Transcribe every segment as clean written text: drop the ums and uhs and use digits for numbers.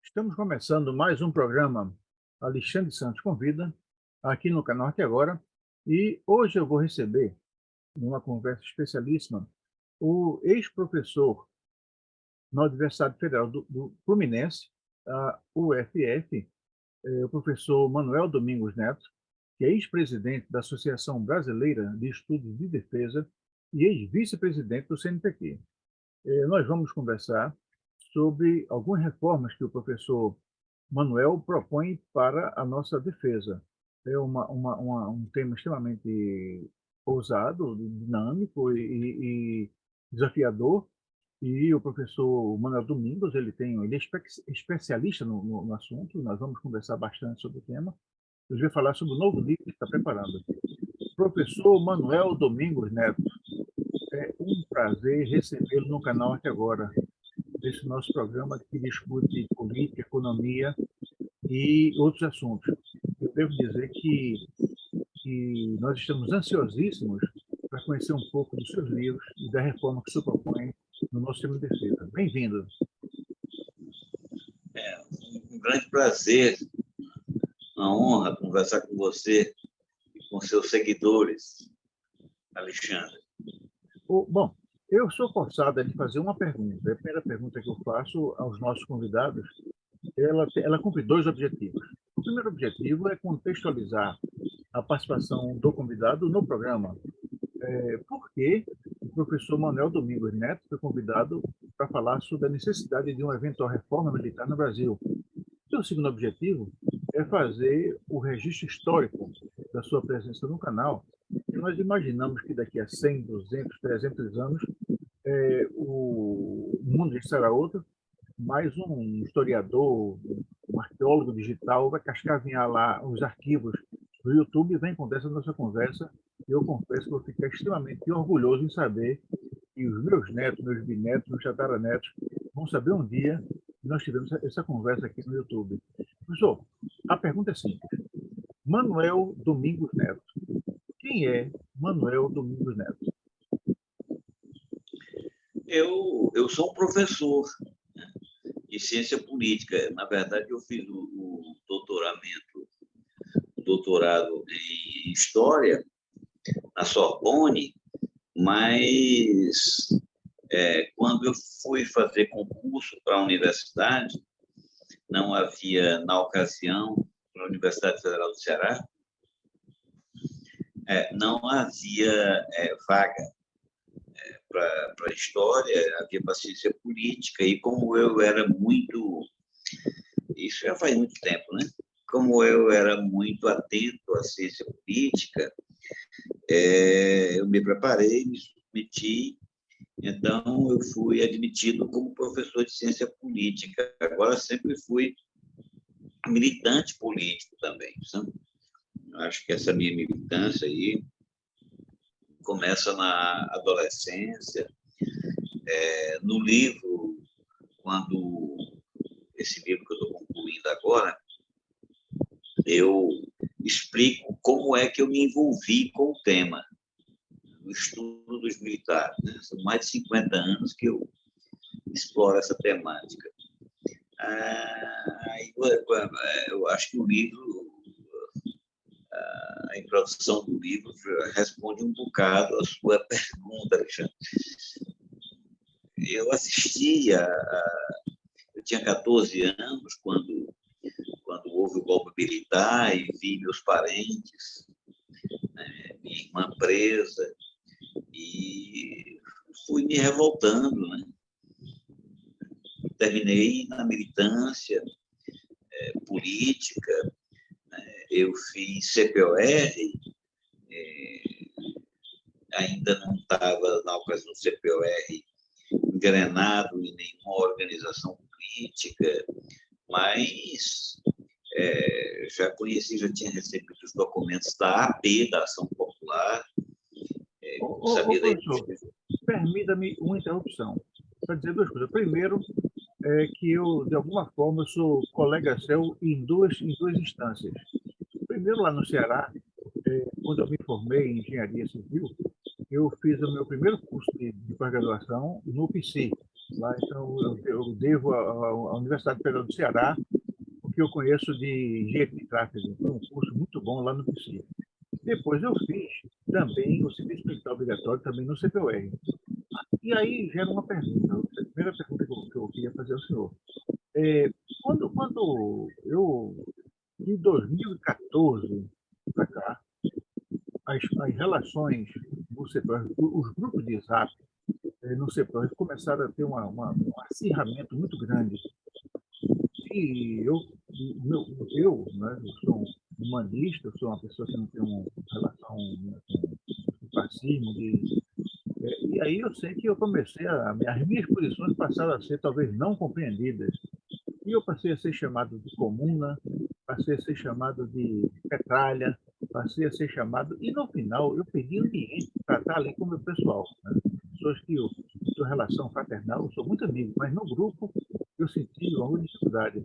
Estamos começando mais um programa Alexandre Santos Convida, aqui no canal Aqui Agora, e hoje eu vou receber, numa conversa especialíssima, o ex-professor na Universidade Federal do Fluminense, a UFF, o professor Manuel Domingos Neto, que é ex-presidente da Associação Brasileira de Estudos de Defesa e ex-vice-presidente do CNPq. Nós vamos conversar sobre algumas reformas que o professor Manuel propõe para a nossa defesa. É um tema extremamente ousado, dinâmico e desafiador, e o professor Manuel Domingos, ele é especialista no assunto, nós vamos conversar bastante sobre o tema. Ele vai falar sobre o novo livro que está preparando. Professor Manuel Domingos Neto, é um prazer recebê-lo no canal Aqui Agora, desse nosso programa que discute política, economia e outros assuntos. Eu devo dizer que nós estamos ansiosíssimos para conhecer um pouco dos seus livros e da reforma que o senhor propõe no nosso sistema de defesa. Bem-vindo. É um grande prazer, uma honra conversar com você e com seus seguidores, Alexandre. Bom, eu sou forçado a lhe fazer uma pergunta. A primeira pergunta que eu faço aos nossos convidados, ela cumpre dois objetivos. O primeiro objetivo é contextualizar a participação do convidado no programa. Por que o professor Manuel Domingos Neto foi convidado para falar sobre a necessidade de uma eventual reforma militar no Brasil? E o segundo objetivo é fazer o registro histórico da sua presença no canal. E nós imaginamos que daqui a 100, 200, 300 anos, o mundo já será outro, mas um historiador, um arqueólogo digital vai cascavinhar lá os arquivos do YouTube e vai encontrar essa nossa conversa. E eu confesso que vou ficar extremamente orgulhoso em saber que os meus netos, meus bisnetos, meus tataranetos vão saber um dia que nós tivemos essa conversa aqui no YouTube. Professor, a pergunta é simples. Manuel Domingos Neto. Quem é Manuel Domingos Neto? Eu sou um professor de ciência política. Na verdade, eu fiz o doutorado em História na Sorbonne, mas quando eu fui fazer concurso para a universidade, não havia, na ocasião, para a Universidade Federal do Ceará, não havia vaga para História, havia para Ciência Política, e como eu era muito... Isso já faz muito tempo, né? Como eu era muito atento à ciência política, eu me preparei, me submeti, então eu fui admitido como professor de ciência política. Agora, sempre fui militante político também, sabe? Acho que essa minha militância aí começa na adolescência. No livro, esse livro que eu estou concluindo agora, eu explico como é que eu me envolvi com o tema, o estudo dos militares, né? São mais de 50 anos que eu exploro essa temática. Eu acho que o livro, a introdução do livro responde um bocado à sua pergunta, Alexandre. Eu tinha 14 anos quando houve o golpe militar e vi meus parentes, né, minha irmã presa, e fui me revoltando, né? Terminei na militância política, né? Eu fiz CPOR, ainda não estava, na ocasião do CPOR, engrenado em nenhuma organização política, mas já conheci, já tinha recebido os documentos da AP, da Ação Popular, sabia da professor, permita-me uma interrupção para dizer duas coisas. Primeiro, que eu, de alguma forma, eu sou colega seu em duas instâncias. Primeiro, lá no Ceará, quando eu me formei em Engenharia Civil, eu fiz o meu primeiro curso de pós-graduação no PC. Lá, então, eu devo à Universidade Federal do Ceará o que eu conheço de engenharia de tráfego. Foi um curso muito bom lá no PC. Depois eu fiz também o serviço militar obrigatório também no CPOR. E aí gera uma pergunta. A primeira pergunta que eu queria fazer ao senhor. Quando eu, de 2014 para cá, as relações no setor, os grupos de Zap no setor começaram a ter um acirramento muito grande. E eu, né, eu sou um humanista, eu sou uma pessoa que não tem uma relação, né, com fascismo, e aí eu sei que eu comecei as minhas posições passaram a ser talvez não compreendidas. E eu passei a ser chamado de comuna, passei a ser chamado de petralha, passei a ser chamado. E no final eu pedi ambiente para estar ali com o meu pessoal. Né? Pessoas que eu tenho relação fraternal, eu sou muito amigo, mas no grupo eu senti alguma dificuldade.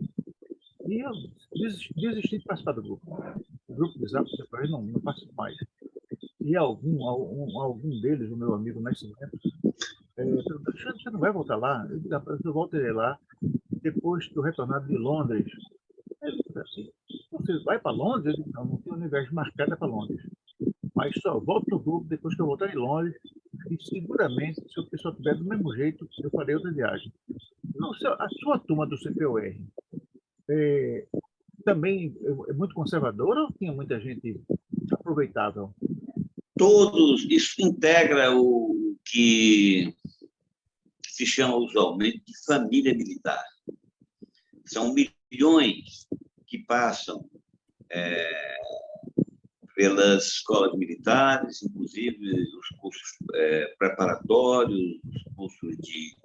E eu desisti de participar do grupo. O grupo de Zap depois não participo mais. E algum deles, o meu amigo Nascimento, perguntou: você não vai voltar lá? Eu disse: eu voltarei lá depois que eu retornar de Londres. Ele disse assim: você vai para Londres? Eu disse: não tenho universo marcado para Londres. Mas só volto no grupo depois que eu voltar em Londres. E seguramente, se o pessoal estiver do mesmo jeito, eu farei outra viagem. Não, a sua turma do CPOR também é muito conservadora ou tinha muita gente aproveitável? Todos, isso integra o que se chama usualmente de família militar. São milhões que passam pelas escolas militares, inclusive os cursos preparatórios, os cursos de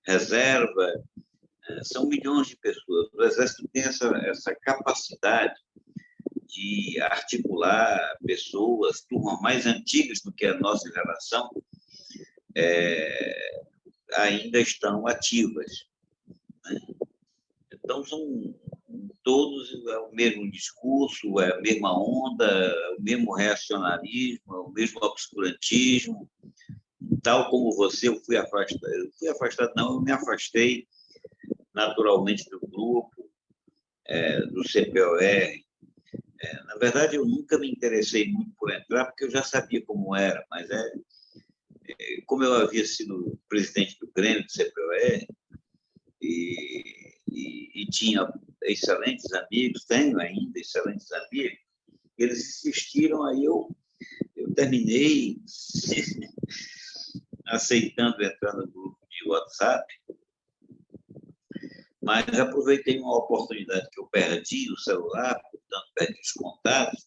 reserva. São milhões de pessoas. O Exército tem essa capacidade de articular pessoas, turmas mais antigas do que a nossa geração, ainda estão ativas. Né? Então, são todos o mesmo discurso, a mesma onda, o mesmo reacionarismo, o mesmo obscurantismo. Tal como você, eu fui afastado, não, eu me afastei naturalmente do grupo, do CPOR. Na verdade, eu nunca me interessei muito por entrar, porque eu já sabia como era, mas como eu havia sido presidente do Grêmio, do CPOR, e tinha excelentes amigos, tenho ainda excelentes amigos, eles insistiram, aí eu terminei aceitando entrar no grupo de WhatsApp, mas aproveitei uma oportunidade que eu perdi o celular, portanto, perdi os contatos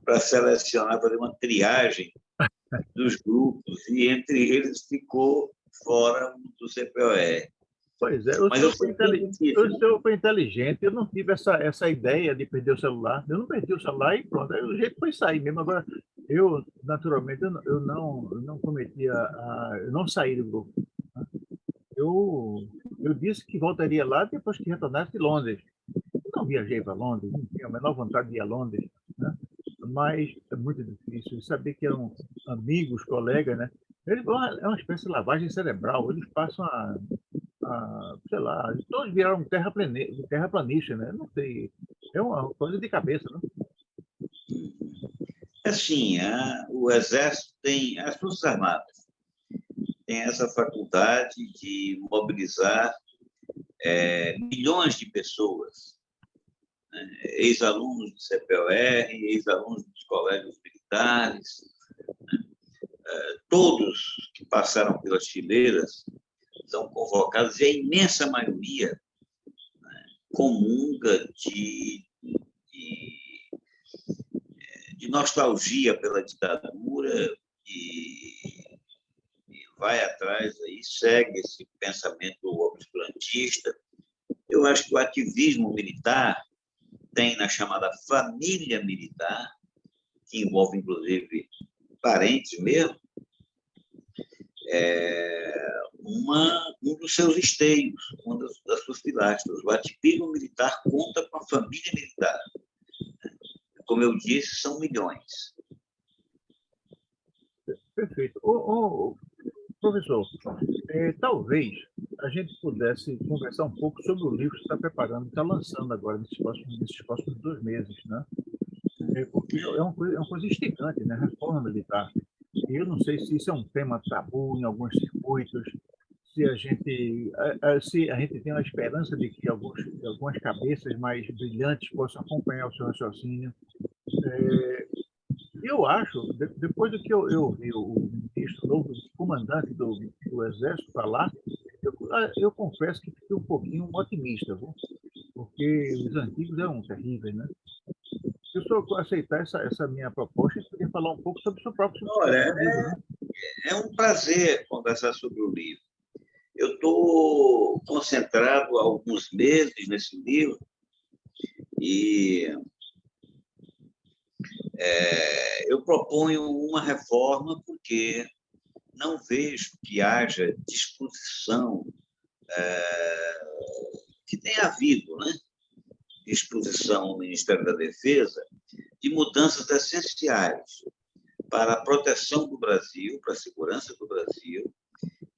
para selecionar, fazer uma triagem dos grupos, e entre eles ficou fora do CPOR. Pois é, o Mas senhor foi inteligente, eu não tive essa ideia de perder o celular. Eu não perdi o celular e pronto, aí o jeito foi sair mesmo. Agora, eu, naturalmente, eu não cometia, eu não saí do grupo. Né? Eu disse que voltaria lá depois que retornasse de Londres. Eu não viajei para Londres, não tinha a menor vontade de ir a Londres, né? Mas é muito difícil. Saber que eram amigos, colegas, né? É uma espécie de lavagem cerebral. Eles passam sei lá, todos viraram terraplanista, né? Não sei, é uma coisa de cabeça, né? Assim, o Exército tem, as Forças Armadas têm essa faculdade de mobilizar milhões de pessoas, né? Ex-alunos do CPOR, ex-alunos dos colégios militares, né? Todos que passaram pelas fileiras são convocados, e a imensa maioria, né, comunga de de nostalgia pela ditadura e vai atrás aí, segue esse pensamento obscurantista. Eu acho que o ativismo militar tem na chamada família militar, que envolve, inclusive, parentes mesmo, um dos seus esteios, uma das suas pilastras. O ativismo militar conta com a família militar. Como eu disse, são milhões. Perfeito. Professor, talvez a gente pudesse conversar um pouco sobre o livro que está preparando, está lançando agora, nesses próximos 2 meses, né? Porque é uma coisa instigante, né? Reforma militar. E eu não sei se isso é um tema tabu em alguns circuitos, se a gente tem a esperança de que algumas cabeças mais brilhantes possam acompanhar o seu raciocínio. Eu acho, depois do que eu ouvi o ministro novo, o comandante do Exército falar, eu confesso que fiquei um pouquinho otimista, viu? Porque os antigos eram terríveis, né? Se o senhor aceitar essa minha proposta, eu poderia falar um pouco sobre o seu próprio Olha, livro, né? é um prazer conversar sobre o livro. Eu estou concentrado há alguns meses nesse livro e eu proponho uma reforma porque não vejo que haja disposição, que tenha havido, né? Disposição no Ministério da Defesa de mudanças essenciais para a proteção do Brasil, para a segurança do Brasil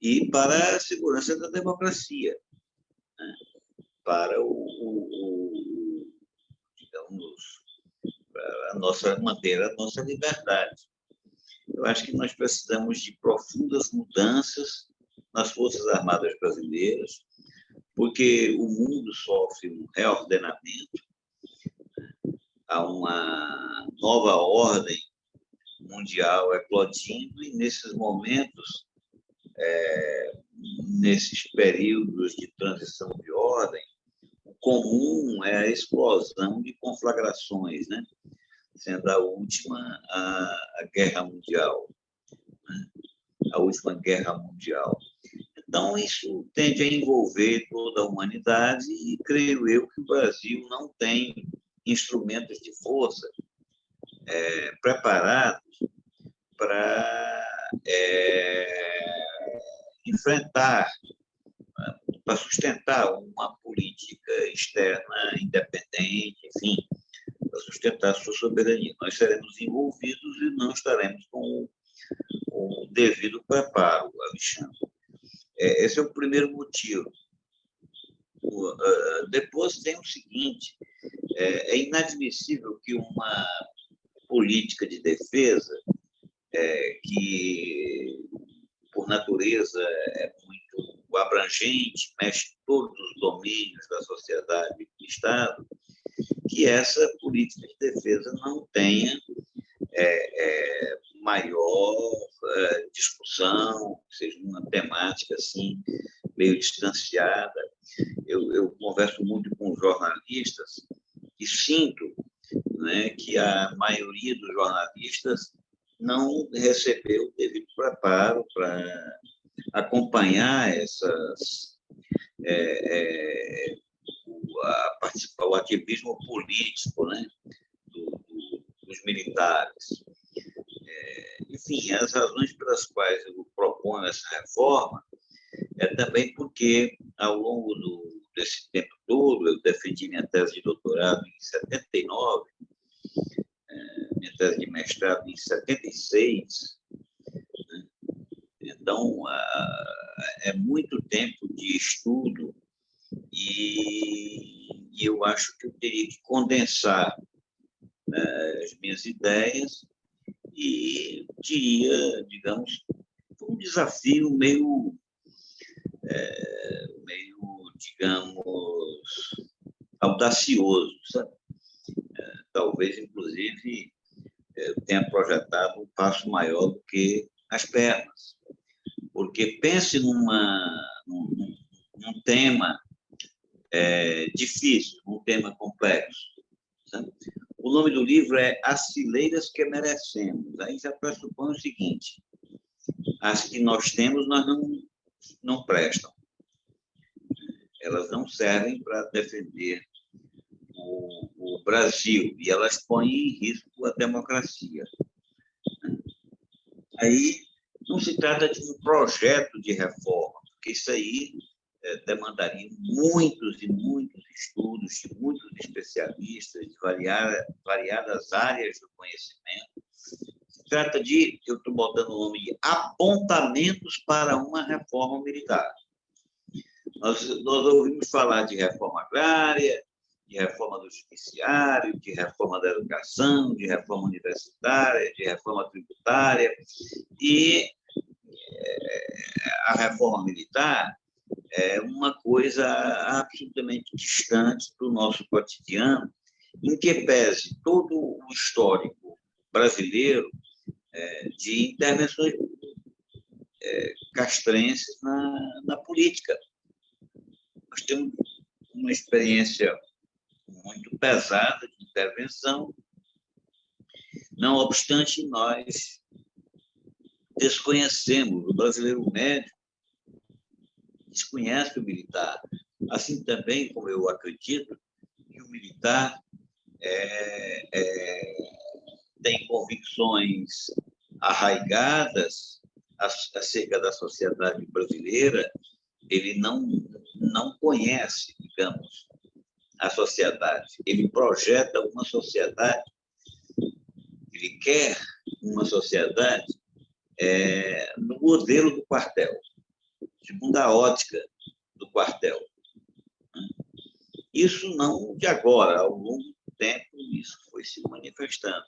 e para a segurança da democracia, né? Para digamos, para manter a nossa liberdade. Eu acho que nós precisamos de profundas mudanças nas Forças Armadas brasileiras, porque o mundo sofre um reordenamento, há uma nova ordem mundial eclodindo, e nesses momentos, nesses períodos de transição de ordem, o comum é a explosão de conflagrações, né? Sendo a última a Guerra Mundial, né? A última Guerra Mundial. Então, isso tende a envolver toda a humanidade e creio eu que o Brasil não tem instrumentos de força preparados para enfrentar, para sustentar uma política externa independente, enfim, para sustentar a sua soberania. Nós seremos envolvidos e não estaremos com o devido preparo, Alexandre. Esse é o primeiro motivo. Depois tem o seguinte: é inadmissível que uma política de defesa, que por natureza é muito abrangente, mexe todos os domínios da sociedade e do Estado, que essa política de defesa não tenha maior discussão, seja uma temática assim, meio distanciada. Eu converso muito com jornalistas e sinto, né, que a maioria dos jornalistas não recebeu o devido preparo para acompanhar o ativismo político, né, dos militares. Enfim, as razões pelas quais eu proponho essa reforma é também porque, ao longo desse tempo todo, eu defendi minha tese de doutorado em 79, minha tese de mestrado em 76, né? Então, é muito tempo de estudo e eu acho que eu teria que condensar as minhas ideias e diria, digamos, um desafio meio, digamos, audacioso, sabe? Talvez, inclusive, eu tenha projetado um passo maior do que as pernas, porque pense num tema difícil, um tema complexo, sabe? O nome do livro é As Fileiras que Merecemos. Aí já pressupõe o seguinte: as que nós temos, nós não prestam. Elas não servem para defender o Brasil, e elas põem em risco a democracia. Aí não se trata de um projeto de reforma, porque isso aí demandaria muitos e muitos estudos de muitos especialistas de variadas áreas do conhecimento. Se trata de, eu estou botando o nome de apontamentos para uma reforma militar. Nós ouvimos falar de reforma agrária, de reforma do judiciário, de reforma da educação, de reforma universitária, de reforma tributária, e a reforma militar é uma coisa absolutamente distante do nosso cotidiano, em que pese todo o histórico brasileiro de intervenções castrenses na política. Nós temos uma experiência muito pesada de intervenção, não obstante, nós desconhecemos, o brasileiro médio desconhece o militar, assim também como eu acredito que o militar tem convicções arraigadas acerca da sociedade brasileira. Ele não conhece, digamos, a sociedade. Ele projeta uma sociedade, ele quer uma sociedade no modelo do quartel, segundo a ótica do quartel. Isso não de agora, ao longo do tempo, isso foi se manifestando.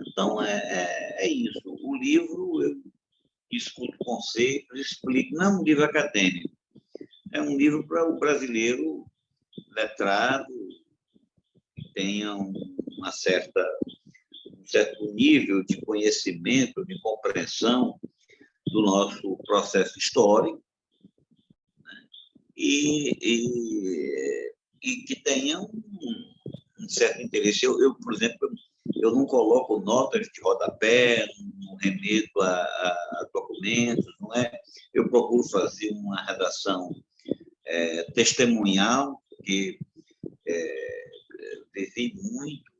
Então, é isso. O livro, eu discuto conceitos, explico. Não é um livro acadêmico, é um livro para o brasileiro letrado, que tenha um certo nível de conhecimento, de compreensão do nosso processo histórico, né? E que tenha um certo interesse. Eu, por exemplo, eu não coloco notas de rodapé, não remeto a documentos, não é? Eu procuro fazer uma redação testemunhal, porque vivi muito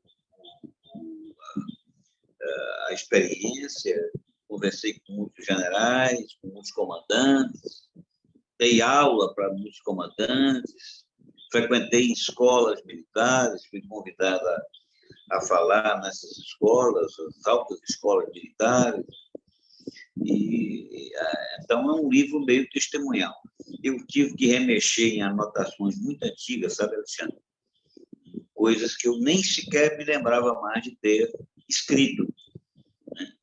a experiência, conversei com muitos generais, com muitos comandantes, dei aula para muitos comandantes, frequentei escolas militares, fui convidado a falar nessas escolas, as altas escolas militares. Então, é um livro meio testemunhal. Eu tive que remexer em anotações muito antigas, sabe, Alexandre? Coisas que eu nem sequer me lembrava mais de ter escrito, né?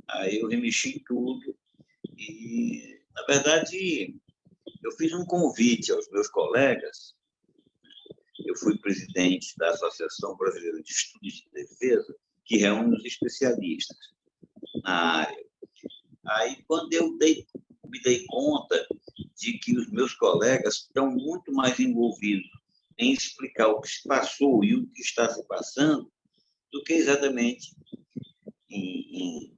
Aí eu remexi em tudo e, na verdade, eu fiz um convite aos meus colegas. Eu fui presidente da Associação Brasileira de Estudos de Defesa, que reúne os especialistas na área. Aí, quando eu me dei conta de que os meus colegas estão muito mais envolvidos em explicar o que se passou e o que está se passando do que exatamente em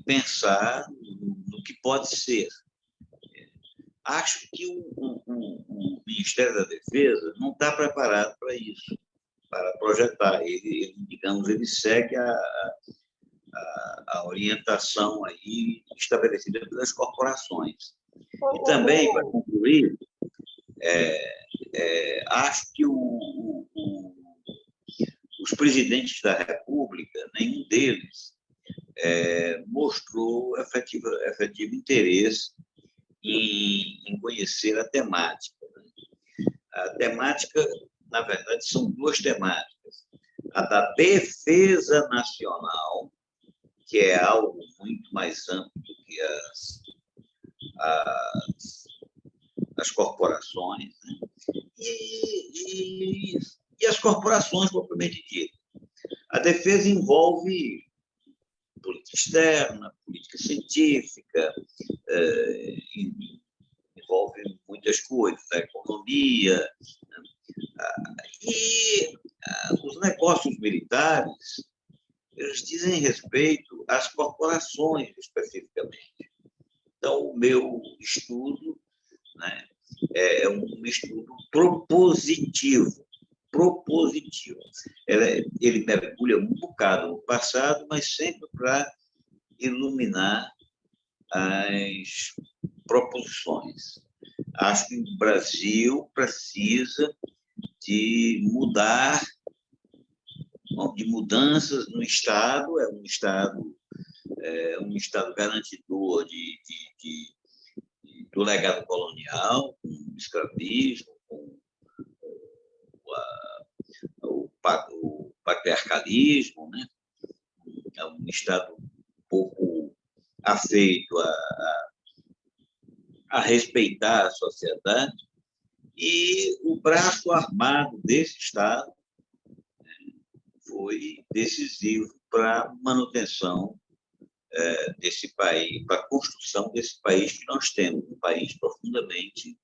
pensar no que pode ser. Acho que o Ministério da Defesa não está preparado para isso, para projetar. Ele segue a orientação aí estabelecida pelas corporações. E também, para concluir, acho que os presidentes da República, nenhum deles mostrou efetivo interesse em conhecer a temática. A temática, na verdade, são duas temáticas. A da defesa nacional, que é algo muito mais amplo do que as corporações, né? E as corporações, propriamente dito. A defesa envolve política externa, política científica, envolve muitas coisas, a economia, né? E os negócios militares, eles dizem respeito às corporações, especificamente. Então, o meu estudo, né, é um estudo propositivo. Ele mergulha um bocado no passado, mas sempre para iluminar as proposições. Acho que o Brasil precisa de mudanças no Estado, é um Estado garantidor do legado colonial, com o escravismo, com o patriarcalismo, né? É um Estado um pouco afeito a respeitar a sociedade, e o braço armado desse Estado foi decisivo para a manutenção desse país, para a construção desse país que nós temos, um país profundamente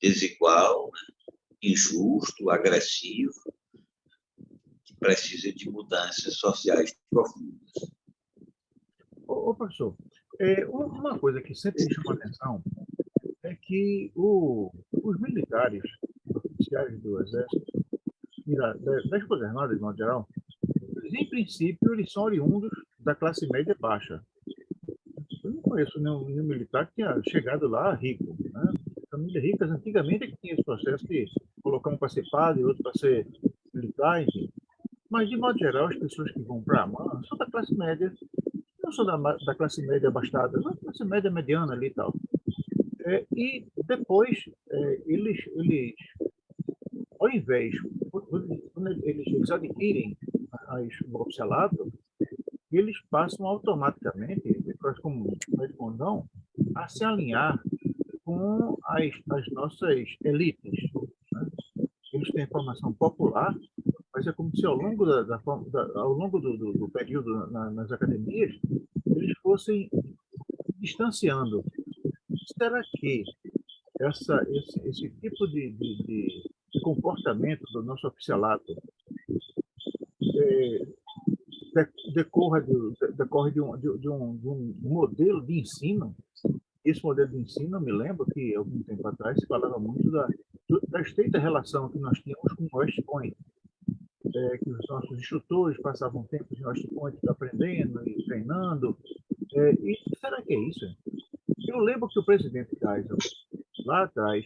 desigual, né? Injusto, agressivo, que precisa de mudanças sociais profundas. Ô, professor, uma coisa que sempre me chama a atenção é que os militares, oficiais do Exército e das Forças Armadas, de modo geral, em princípio, eles são oriundos da classe média baixa. Eu não conheço nenhum militar que tenha chegado lá rico, né? Famílias ricas, antigamente, é que tinha esse processo de colocar um para ser padre, outro para ser militar, enfim. Mas, de modo geral, as pessoas que vão para a AMAN são da classe média, não são da classe média abastada, não, da classe média mediana ali e tal. E depois, eles, ao invés, quando eles adquirem o oficialato, eles passam automaticamente, como médico não, a se alinhar com as nossas elites, né? Eles têm formação popular, mas é como se ao longo, ao longo do período nas academias, eles fossem distanciando. Será que esse tipo de comportamento do nosso oficialato decorre de um modelo de ensino? Esse modelo de ensino, eu me lembro que, algum tempo atrás, se falava muito da estreita relação que nós tínhamos com o West Point, que os nossos instrutores passavam tempo em West Point aprendendo e treinando. E será que é isso? Eu lembro que o presidente Geisel, lá atrás,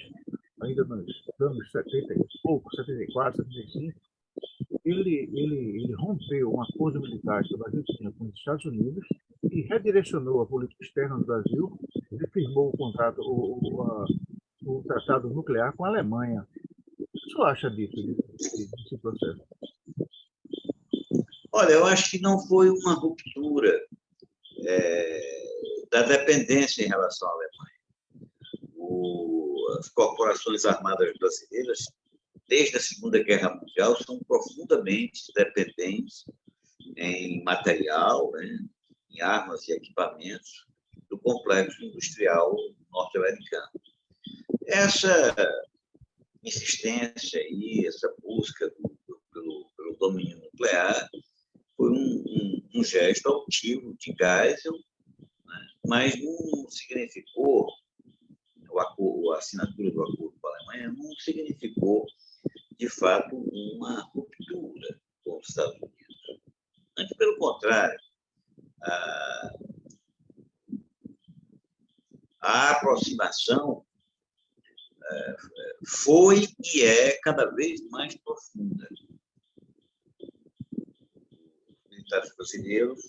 ainda nos anos 70 e pouco, 74, 75, ele rompeu um acordo militar que o Brasil tinha com os Estados Unidos e redirecionou a política externa do Brasil e firmou o contrato, o tratado nuclear com a Alemanha. O que você acha desse processo? Olha, eu acho que não foi uma ruptura da dependência em relação à Alemanha. As corporações armadas brasileiras, desde a Segunda Guerra Mundial, são profundamente dependentes em material, né, em armas e equipamentos do complexo industrial norte-americano. Essa insistência e essa busca pelo domínio nuclear foi um gesto altivo de Geisel, né, mas não significou, a assinatura do acordo com a Alemanha não significou, de fato, uma ruptura com os Estados Unidos. Antes, pelo contrário, a aproximação foi e é cada vez mais profunda. Os militares brasileiros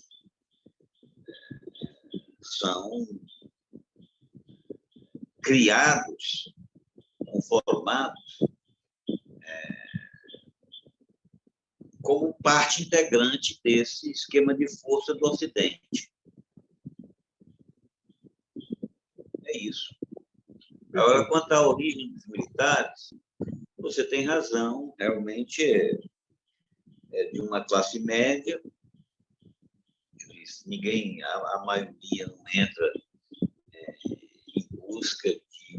são criados, conformados como parte integrante desse esquema de força do Ocidente. É isso. Agora, quanto à origem dos militares, você tem razão, realmente é de uma classe média. A maioria não entra em busca de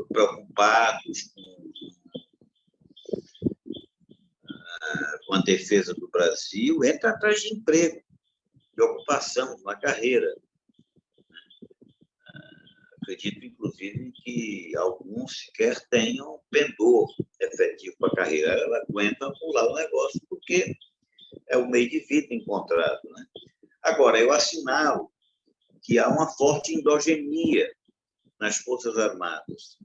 preocupados com a defesa do Brasil, entra atrás de emprego, de ocupação, de uma carreira. Acredito, inclusive, que alguns sequer tenham pendor efetivo para a carreira. Ela aguenta pular o negócio porque é o meio de vida encontrado, né? Agora, eu assinalo que há uma forte endogenia nas Forças Armadas.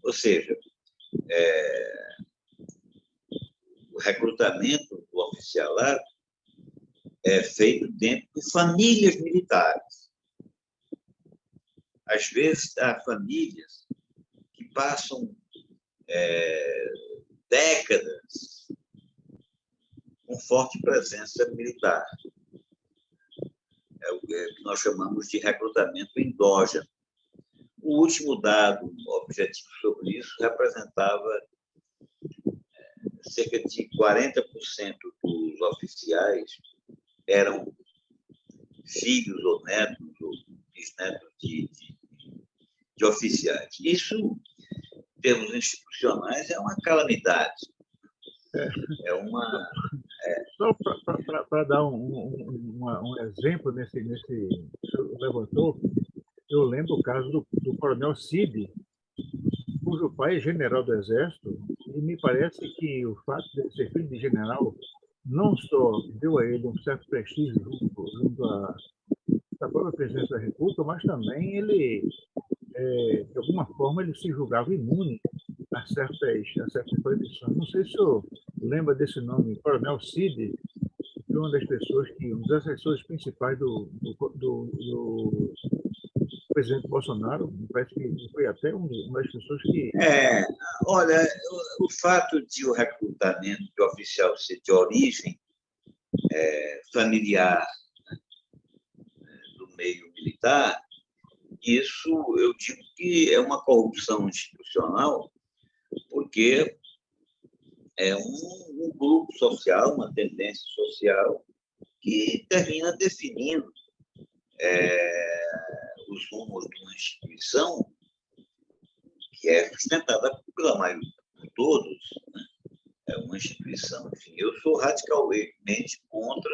Ou seja, o recrutamento do oficialato é feito dentro de famílias militares. Às vezes, há famílias que passam décadas com forte presença militar. É o que nós chamamos de recrutamento endógeno. O último dado objetivo sobre isso representava cerca de 40% dos oficiais eram filhos ou netos ou bisnetos de oficiais. Isso, em termos institucionais, é uma calamidade. É uma... Só para dar um exemplo nesse que você levantou, eu lembro o caso do coronel Cid, cujo pai é general do Exército, e me parece que o fato de ser filho de general não só deu a ele um certo prestígio junto à própria presidência da República, mas também ele, de alguma forma, ele se julgava imune a certas proibições. Não sei se o senhor lembra desse nome, Coronel Cid, que foi uma das pessoas um dos assessores principais do presidente Bolsonaro. Parece que foi até uma das pessoas que... Olha, o fato de o recrutamento de oficial ser de origem familiar, né, do meio militar, isso eu digo que é uma corrupção institucional, porque é um grupo social, uma tendência social que termina definindo os rumos de uma instituição que é sustentada pela maioria, por todos, né? É uma instituição. Enfim, eu sou radicalmente contra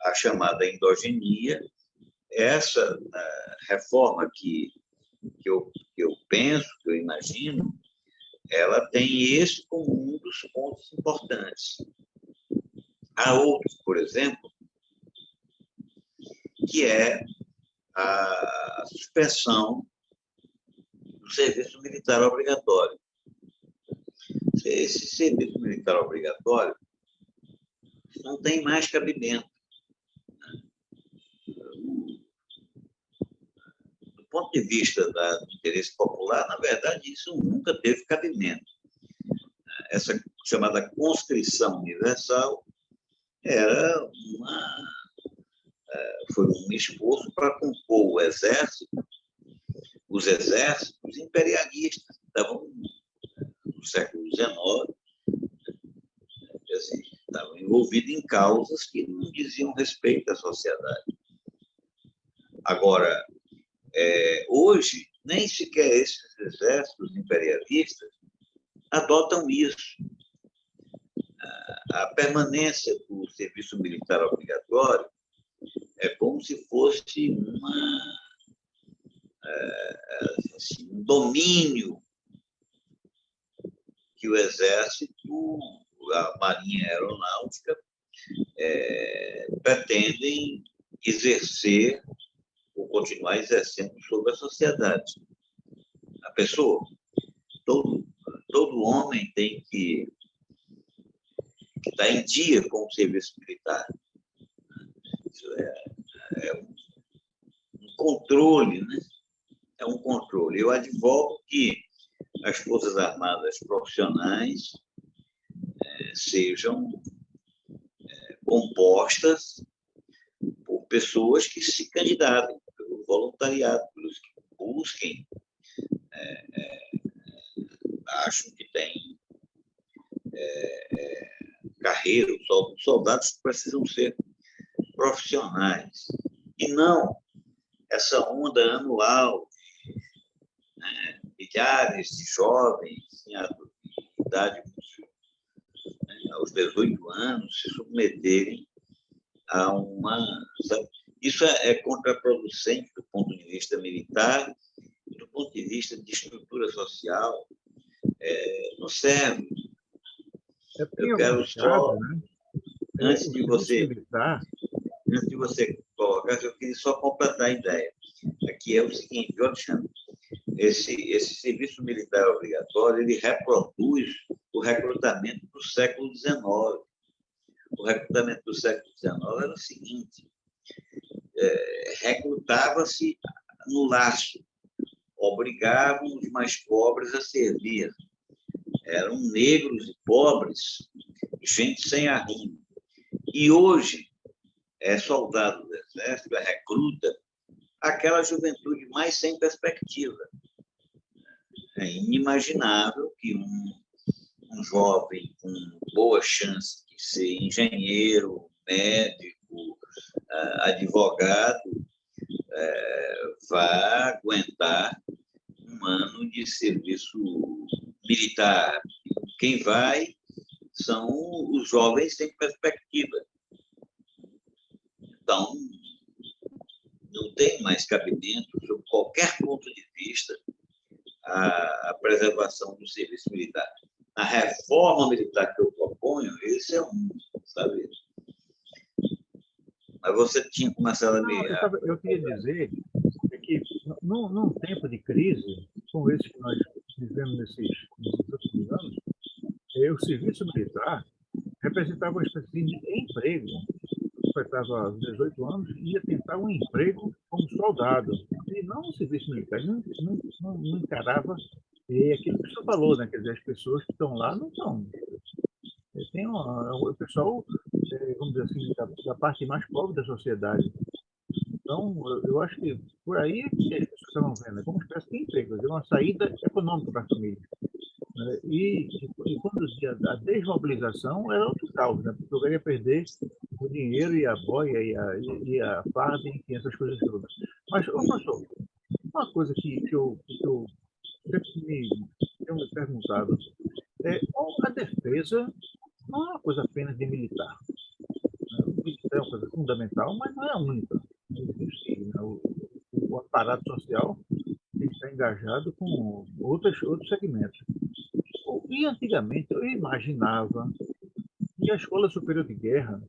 a chamada endogenia. Essa reforma que eu penso, que eu imagino, ela tem esse como um dos pontos importantes. Há outro, por exemplo, que é a suspensão do serviço militar obrigatório. Esse serviço militar obrigatório não tem mais cabimento. Do ponto de vista do interesse popular, na verdade, isso nunca teve cabimento. Essa chamada conscrição universal foi um esforço para compor os exércitos imperialistas que estavam no século XIX, assim, estavam envolvidos em causas que não diziam respeito à sociedade. Agora, hoje, nem sequer esses exércitos imperialistas adotam isso. A permanência do serviço militar obrigatório é como se fosse um domínio que o Exército, a Marinha Aeronáutica, pretendem exercer ou continuar exercendo sobre a sociedade. A pessoa, todo homem tem que estar em dia com o serviço militar. Isso é um controle, né? É um controle. Eu advogo que as Forças Armadas profissionais sejam compostas por pessoas que se candidatem pelo voluntariado, pelos que busquem, acham que têm carreira. Os soldados precisam ser profissionais. E não essa onda anual milhares de jovens em idade, aos 18 anos, se submeterem a uma... Sabe? Isso é contraproducente do ponto de vista militar, do ponto de vista de estrutura social. Não serve. Eu quero só, né? antes de você colocar, eu queria só completar a ideia. Aqui é o seguinte, Alexandre, esse serviço militar obrigatório, ele reproduz o recrutamento do século XIX. O recrutamento do século XIX era o seguinte: recrutava-se no laço, obrigavam os mais pobres a servir. Eram negros e pobres, gente sem arrimo. E hoje é soldado do Exército, é recruta, aquela juventude mais sem perspectiva. É inimaginável que um jovem com boa chance de ser engenheiro, médico, advogado, vá aguentar um ano de serviço militar. Quem vai são os jovens sem perspectiva. Então, não tem mais cabimento, sob qualquer ponto de vista, a preservação do serviço militar. A reforma militar que eu proponho, esse é um, sabe? Mas você tinha começado a me... Eu queria dizer que, num tempo de crise, como esse que nós vivemos nesses últimos anos, o serviço militar representava uma espécie de emprego. Completava aos 18 anos e ia tentar um emprego como soldado. E não o serviço militar, não encarava aquilo que você falou, né? Quer dizer, as pessoas que estão lá não estão. Tem o pessoal, vamos dizer assim, da parte mais pobre da sociedade. Então, eu acho que por aí que as pessoas estavam vendo, como espécie de emprego, uma saída econômica para a família. E quando dizia a desmobilização, era outro caos, né? Porque eu ia perder o dinheiro e a boia e a farda, enfim, essas coisas todas. Mas, professor, uma coisa que eu sempre tenho me perguntado a defesa não é uma coisa apenas de militar. O militar é uma coisa fundamental, mas não é a única. Existe, né, o aparato social tem que estar engajado com outros segmentos. E antigamente eu imaginava que a Escola Superior de Guerra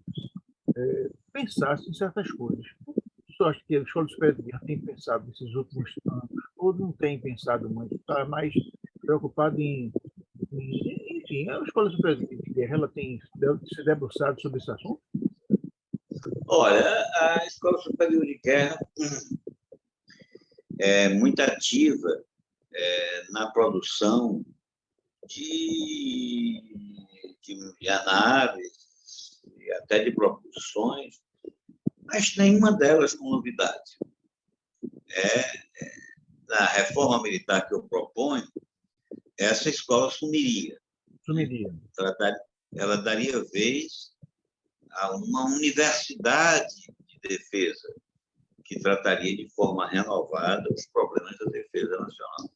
pensasse em certas coisas. Eu acho que a Escola Superior de Guerra tem pensado nesses últimos anos, ou não tem pensado muito, está mais preocupado enfim, a Escola Superior de Guerra ela tem se debruçado sobre esse assunto? Olha, a Escola Superior de Guerra é muito ativa na produção de análises e até de proposições, mas nenhuma delas com novidade. Na reforma militar que eu proponho, essa escola sumiria. Ela daria vez a uma universidade de defesa que trataria de forma renovada os problemas da defesa nacional.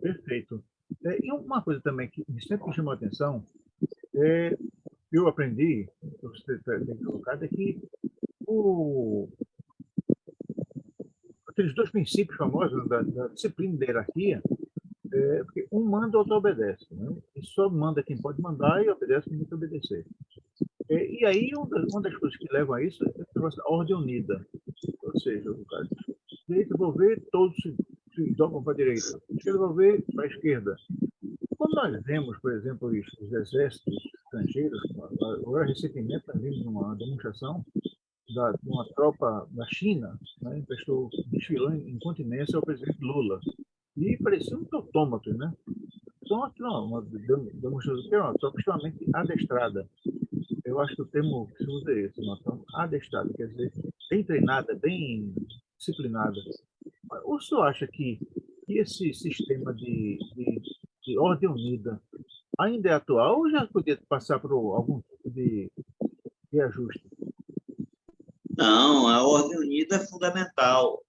Perfeito. E uma coisa também que sempre me chamou a atenção, eu aprendi, você tem colocado, é que aqueles dois princípios famosos da disciplina da hierarquia, porque um manda, outro obedece. Né? E só manda quem pode mandar e obedece quem tem que obedecer. E aí, uma das coisas que levam a isso é a ordem unida. Ou seja, o cara, direita vou ver, todos se dobram para a direita. Esquerda vou ver, para a esquerda. Quando nós vemos, por exemplo, os exércitos estrangeiros, agora recentemente nós vimos uma demonstração de uma tropa da China, né, desfilando em continência ao presidente Lula. E parecia um autômato, né? Então, aquilo é uma demonstração que é uma tropa extremamente adestrada. Eu acho que o termo que se usa é esse, uma tropa adestrada, quer dizer, bem treinada, bem disciplinada. O senhor acha que esse sistema de ordem unida ainda é atual ou já podia passar por algum tipo de ajuste? Não, a ordem unida é fundamental,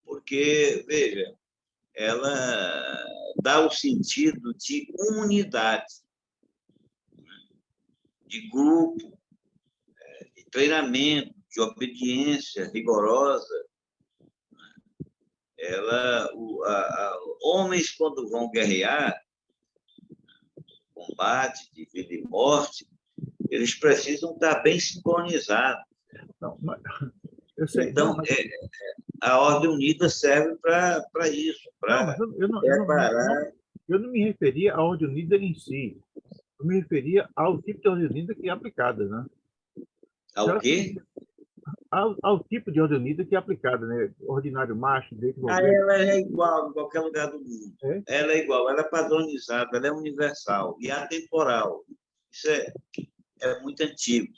porque, veja, ela dá o sentido de unidade, de grupo, de treinamento, de obediência rigorosa. Homens, quando vão guerrear, combate de vida e morte, eles precisam estar bem sincronizados. Não, mas, eu sei, então, não, mas, a Ordem Unida serve para isso, para preparar. Eu não me referia à Ordem Unida em si. Eu me referia ao tipo de Ordem Unida que é aplicada, né? Ao quê? Ao tipo de Ordem Unida que é aplicada, né? Ordinário macho, direito envolvente. Ela é igual em qualquer lugar do mundo. É? Ela é igual, ela é padronizada, ela é universal e atemporal. Isso é muito antigo.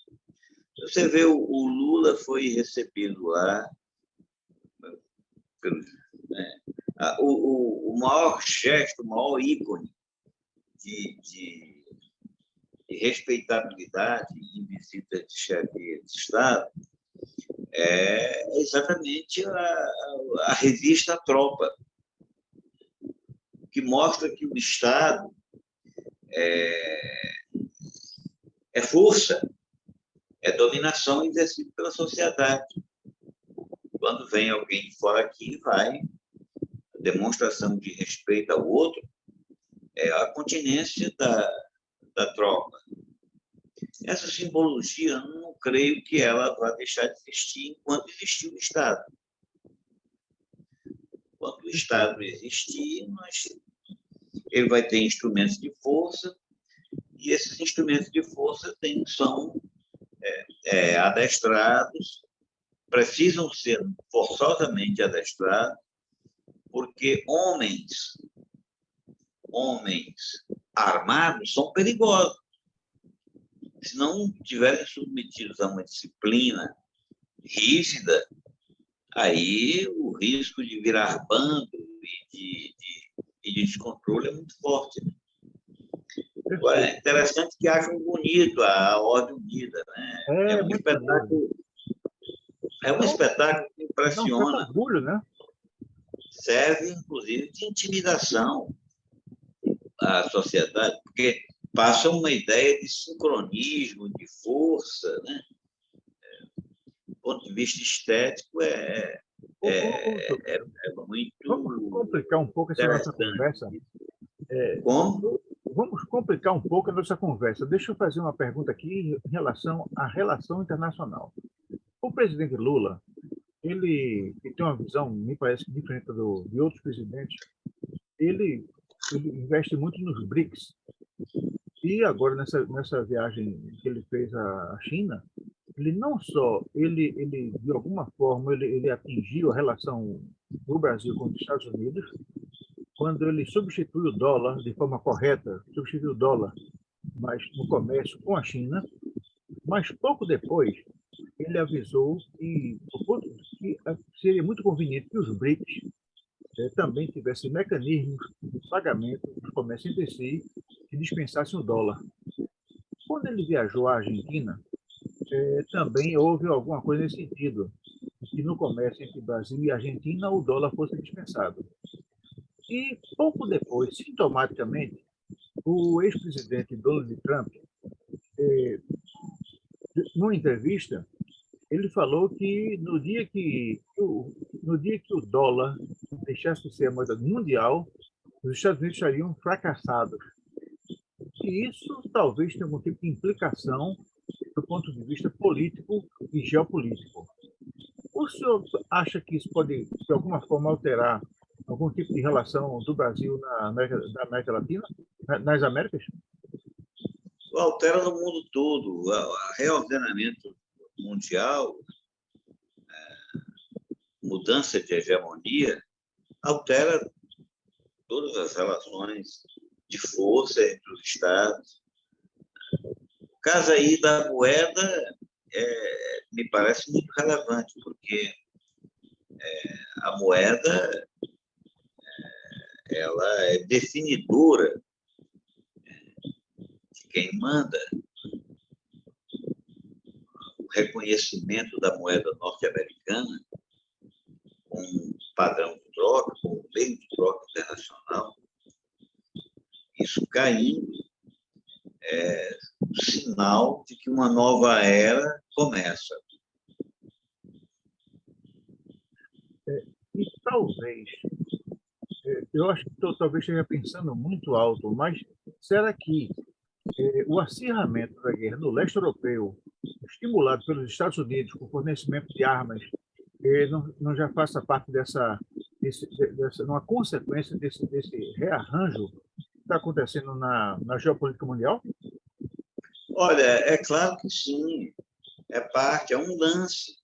Você vê, o Lula foi recebido lá, né? O maior gesto, o maior ícone de respeitabilidade em visita de chefe de Estado é exatamente a revista Tropa, que mostra que o Estado é força, é dominação exercida pela sociedade. Quando vem alguém de fora aqui, vai, a demonstração de respeito ao outro é a continência da tropa. Essa simbologia, eu não creio que ela vá deixar de existir enquanto existir o Estado. Enquanto o Estado existir, ele vai ter instrumentos de força, e esses instrumentos de força são adestrados, precisam ser forçosamente adestrados, porque homens armados são perigosos. Se não estiverem submetidos a uma disciplina rígida, aí o risco de virar bando e de descontrole é muito forte. Agora, é interessante que acham bonito a Ordem Unida, né? É um espetáculo que impressiona. Não, é orgulho, né? Serve, inclusive, de intimidação à sociedade, porque passa uma ideia de sincronismo, de força, né? Do ponto de vista estético, muito. Vamos complicar um pouco essa nossa conversa. Como? Vamos complicar um pouco a nossa conversa. Deixa eu fazer uma pergunta aqui em relação à relação internacional. O presidente Lula, ele tem uma visão, me parece, diferente de outros presidentes. Ele investe muito nos BRICS. E agora, nessa viagem que ele fez à China, ele não só, ele de alguma forma, ele atingiu a relação do Brasil com os Estados Unidos, quando ele substitui o dólar de forma correta, substitui o dólar, mas no comércio com a China, mas pouco depois ele avisou que seria muito conveniente que os BRICS também tivessem mecanismos de pagamento do comércio entre si que dispensassem o dólar. Quando ele viajou à Argentina, também houve alguma coisa nesse sentido, que no comércio entre Brasil e Argentina o dólar fosse dispensado. E pouco depois, sintomaticamente, o ex-presidente Donald Trump, numa entrevista, ele falou que no dia que o dólar deixasse de ser a moeda mundial, os Estados Unidos estariam fracassados. E isso talvez tenha algum tipo de implicação do ponto de vista político e geopolítico. O senhor acha que isso pode, de alguma forma, alterar algum tipo de relação do Brasil da América Latina, nas Américas? Altera no mundo todo. O reordenamento mundial, mudança de hegemonia, altera todas as relações de força entre os Estados. O caso aí da moeda me parece muito relevante, porque a moeda ela é definidora de quem manda. O reconhecimento da moeda norte-americana, um padrão troca, como meio de troca internacional, isso caindo é sinal de que uma nova era começa. E talvez, eu acho que talvez esteja pensando muito alto, mas será que o acirramento da guerra no leste europeu, estimulado pelos Estados Unidos com fornecimento de armas, não já faça parte dessa uma consequência desse rearranjo que está acontecendo na geopolítica mundial? Olha, é claro que sim, é parte, é um lance.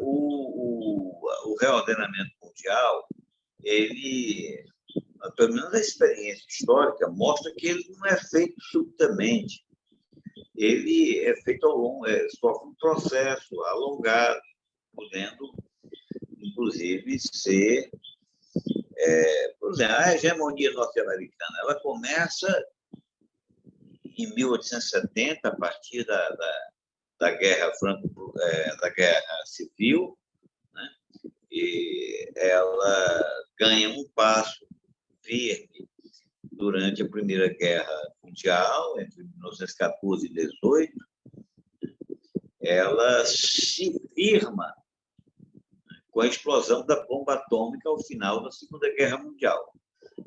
O reordenamento mundial, ele, pelo menos a experiência histórica, mostra que ele não é feito subitamente. Ele é feito ao longo, sofre um processo alongado, podendo, inclusive, ser, por exemplo, a hegemonia norte-americana. Ela começa em 1870, a partir da guerra da guerra civil, né? E ela ganha um passo firme durante a Primeira Guerra Mundial, entre 1914 e 18. Ela se firma com a explosão da bomba atômica ao final da Segunda Guerra Mundial.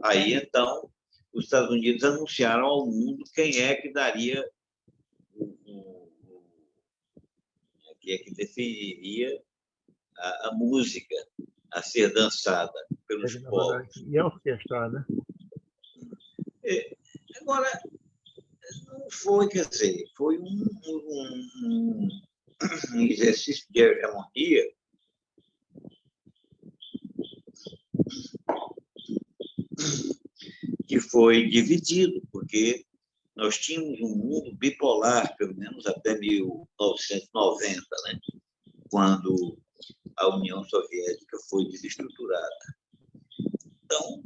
Aí, então, os Estados Unidos anunciaram ao mundo quem é que daria, quem é que definiria a música a ser dançada pelos povos. E é orquestrada. Agora, não foi, quer dizer, foi um exercício de hegemonia que foi dividido, porque nós tínhamos um mundo bipolar, pelo menos até 1990, né? Quando a União Soviética foi desestruturada. Então,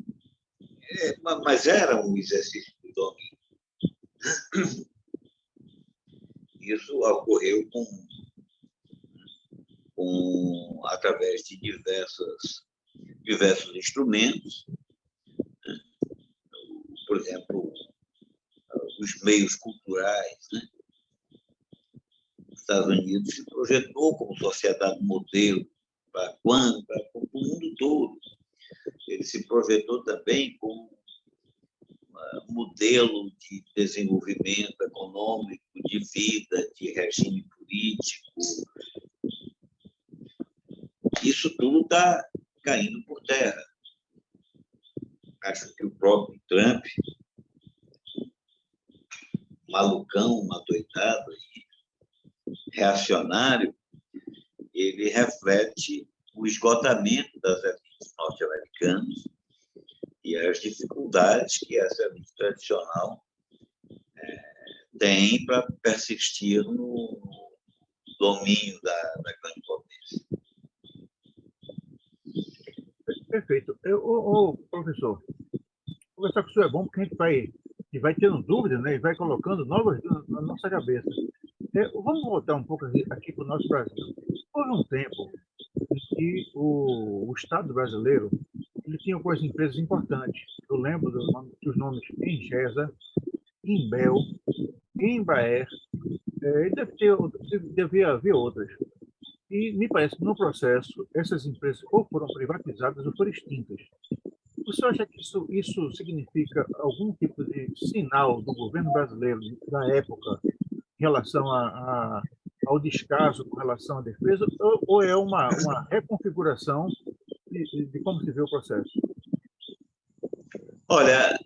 mas era um exercício de domínio. Isso ocorreu através de diversos instrumentos, né? Por exemplo, os meios culturais, né? Os Estados Unidos se projetou como sociedade modelo para o mundo todo. Ele se projetou também como modelo de desenvolvimento econômico, de vida, de regime político. Isso tudo está caindo por terra. Acho que o próprio Trump, malucão, adoidado, reacionário, ele reflete o esgotamento das elites norte-americanas e as dificuldades que essa elite tradicional tem para persistir no domínio da grande potência. Perfeito. Professor, conversar com o senhor é bom porque a gente vai tendo dúvidas, né? E vai colocando novas dúvidas na nossa cabeça. Vamos voltar um pouco aqui para o nosso Brasil. Houve um tempo em que o Estado brasileiro ele tinha algumas empresas importantes. Eu lembro dos nomes Engesa, Imbel, Embraer, e devia haver outras. E me parece que no processo essas empresas ou foram privatizadas ou foram extintas. Você acha que isso significa algum tipo de sinal do governo brasileiro da época em relação ao descaso com relação à defesa, ou é uma reconfiguração de como se vê o processo? Olha,